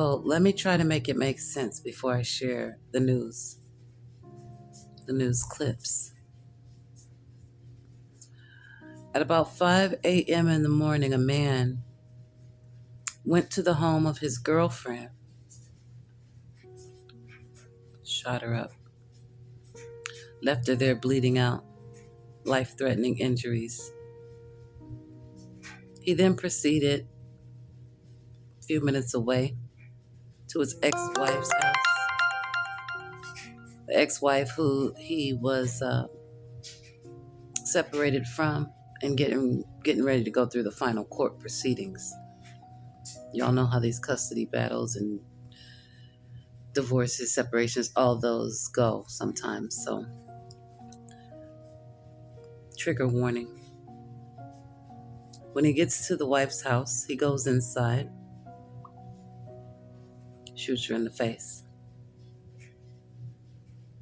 So let me try to make it make sense before I share the news clips. At about 5 a.m. in the morning, a man went to the home of his girlfriend, shot her up, left her there bleeding out, life-threatening injuries. He then proceeded a few minutes away to his ex-wife's house. The ex-wife who he was separated from and getting ready to go through the final court proceedings. Y'all know how these custody battles and divorces, separations, all those go sometimes. So, trigger warning. When he gets to the wife's house, he goes inside, shoots her in the face.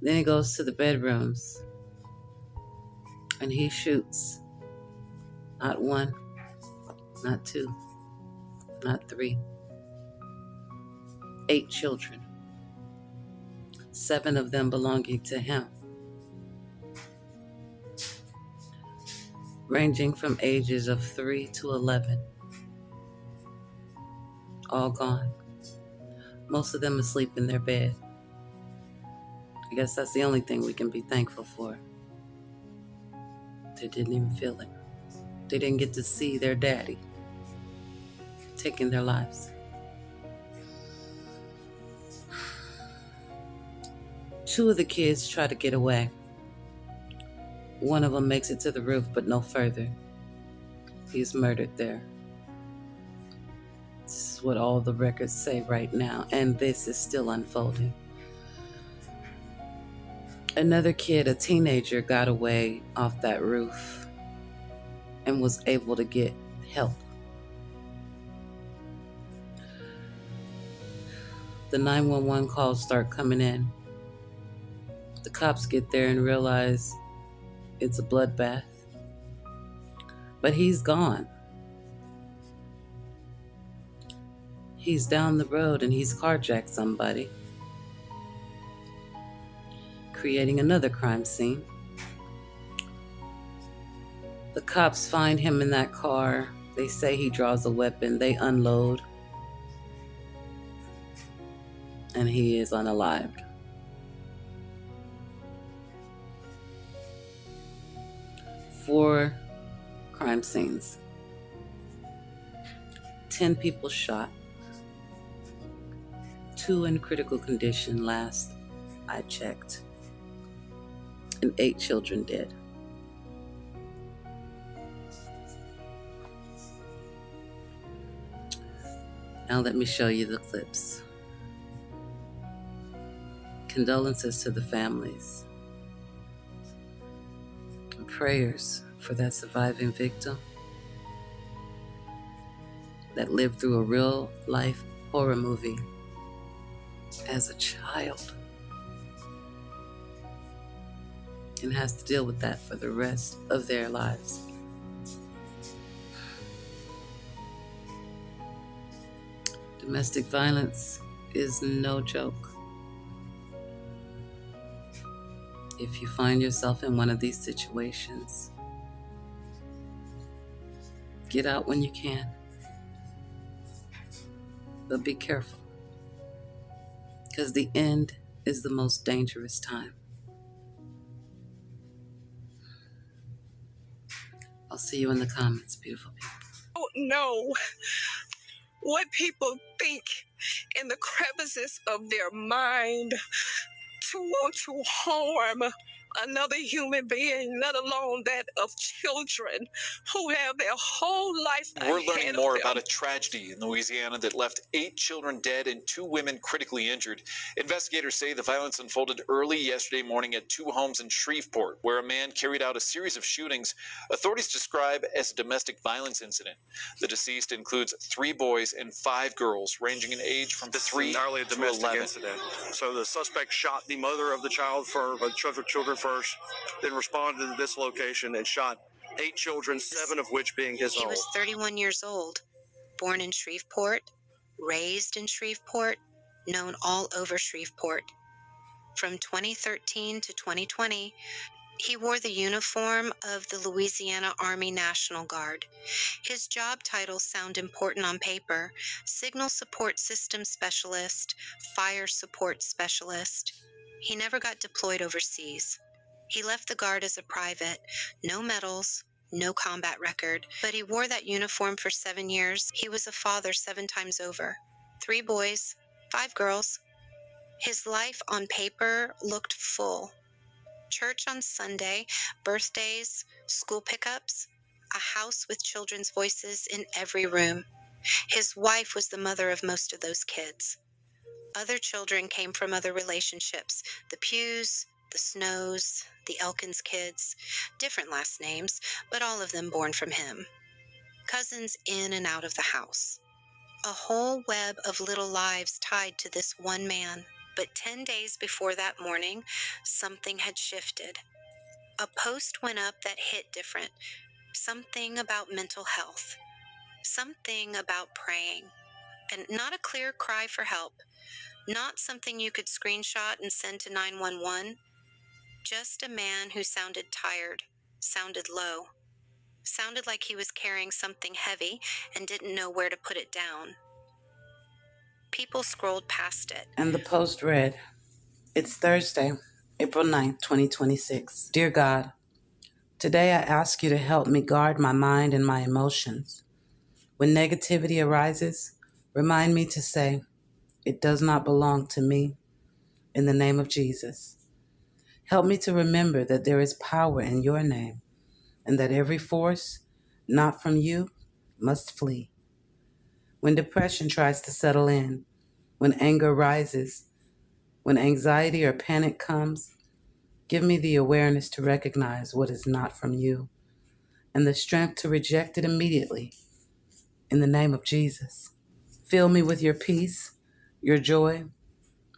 Then he goes to the bedrooms and he shoots not one, not two, not three, 8 children, 7 of them belonging to him, ranging from ages of 3 to 11, all gone. Most of them asleep in their bed. I guess that's the only thing we can be thankful for. They didn't even feel it. They didn't get to see their daddy taking their lives. 2 of the kids try to get away. One of them makes it to the roof, but no further. He's murdered there. This is what all the records say right now, and this is still unfolding. Another kid, a teenager, got away off that roof and was able to get help. The 911 calls start coming in. The cops get there and realize it's a bloodbath. But he's gone. He's down the road and he's carjacked somebody, creating another crime scene. The cops find him in that car. They say he draws a weapon. They unload. And he is unalived. Four crime scenes. 10 people shot. 2 in critical condition last I checked. And 8 children dead. Now let me show you the clips. Condolences to the families. And prayers for that surviving victim that lived through a real life horror movie as a child and has to deal with that for the rest of their lives. Domestic violence is no joke. If you find yourself in one of these situations, get out when you can. But be careful, because the end is the most dangerous time. I'll see you in the comments, beautiful people. I don't know what people think in the crevices of their mind to want to harm another human being, let alone that of children who have their whole life ahead We're learning of more them. about a tragedy in Louisiana that left 8 children dead and 2 women critically injured. Investigators say the violence unfolded early yesterday morning at 2 homes in Shreveport, where a man carried out a series of shootings authorities describe as a domestic violence incident. The deceased includes 3 boys and 5 girls, ranging in age from 3 entirely a to domestic 11. incident. So the suspect shot the mother of the child children first, then responded to this location and shot 8 children, 7 of which being his own. He was 31 years old, born in Shreveport, raised in Shreveport, known all over Shreveport. From 2013 to 2020, he wore the uniform of the Louisiana Army National Guard. His job titles sound important on paper: Signal Support System Specialist, Fire Support Specialist. He never got deployed overseas. He left the Guard as a private, no medals, no combat record, but he wore that uniform for 7 years. He was a father 7 times over. 3 boys, 5 girls. His life on paper looked full. Church on Sunday, birthdays, school pickups, a house with children's voices in every room. His wife was the mother of most of those kids. Other children came from other relationships: the Pews, the Snows, the Elkins kids, different last names, but all of them born from him. Cousins in and out of the house. A whole web of little lives tied to this one man. But 10 days before that morning, something had shifted. A post went up that hit different. Something about mental health. Something about praying. And not a clear cry for help. Not something you could screenshot and send to 911. Just a man who sounded tired, sounded low. Sounded like he was carrying something heavy and didn't know where to put it down. People scrolled past it. And the post read, "It's Thursday, April 9th, 2026. Dear God, today I ask you to help me guard my mind and my emotions. When negativity arises, remind me to say, it does not belong to me. In the name of Jesus. Help me to remember that there is power in your name and that every force not from you must flee. When depression tries to settle in, when anger rises, when anxiety or panic comes, give me the awareness to recognize what is not from you and the strength to reject it immediately. In the name of Jesus. Fill me with your peace, your joy,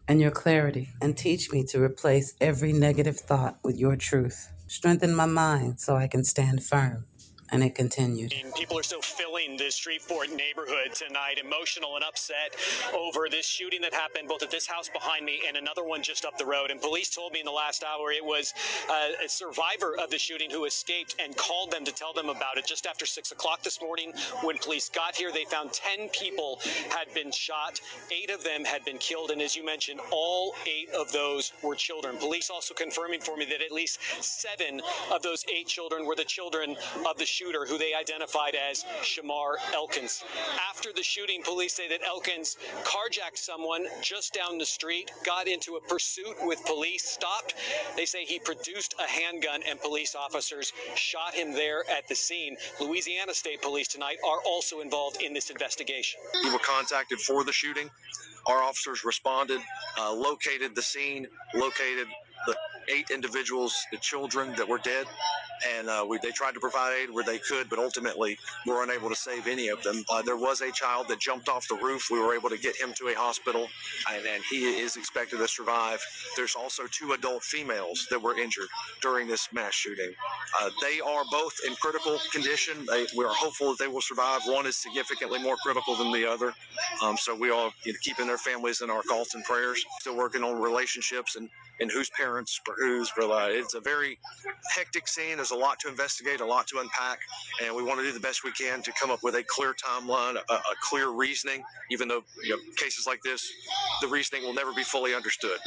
and your clarity, and teach me to replace every negative thought with your truth. Strengthen my mind so I can stand firm." And it continued. People are still filling the Shreveport neighborhood tonight, emotional and upset over this shooting that happened both at this house behind me and another one just up the road. And police told me in the last hour it was a survivor of the shooting who escaped and called them to tell them about it. Just after 6 o'clock this morning, when police got here, they found 10 people had been shot. 8 of them had been killed. And as you mentioned, all 8 of those were children. Police also confirming for me that at least 7 of those 8 children were the children of the shooter, who they identified as Shamar Elkins. After the shooting, police say that Elkins carjacked someone just down the street, got into a pursuit with police, stopped. They say he produced a handgun and police officers shot him there at the scene. Louisiana State Police tonight are also involved in this investigation. We were contacted for the shooting. Our officers responded, located the scene, located the 8 individuals, the children that were dead, and they tried to provide aid where they could, but ultimately were unable to save any of them. There was a child that jumped off the roof. We were able to get him to a hospital, and he is expected to survive. There's also 2 adult females that were injured during this mass shooting. They are both in critical condition. We are hopeful that they will survive. One is significantly more critical than the other, so we are keeping their families in our thoughts and prayers. Still working on relationships and whose parents for whose. But it's a very hectic scene. There's a lot to investigate, a lot to unpack, and we want to do the best we can to come up with a clear timeline, a clear reasoning, even though cases like this, the reasoning will never be fully understood.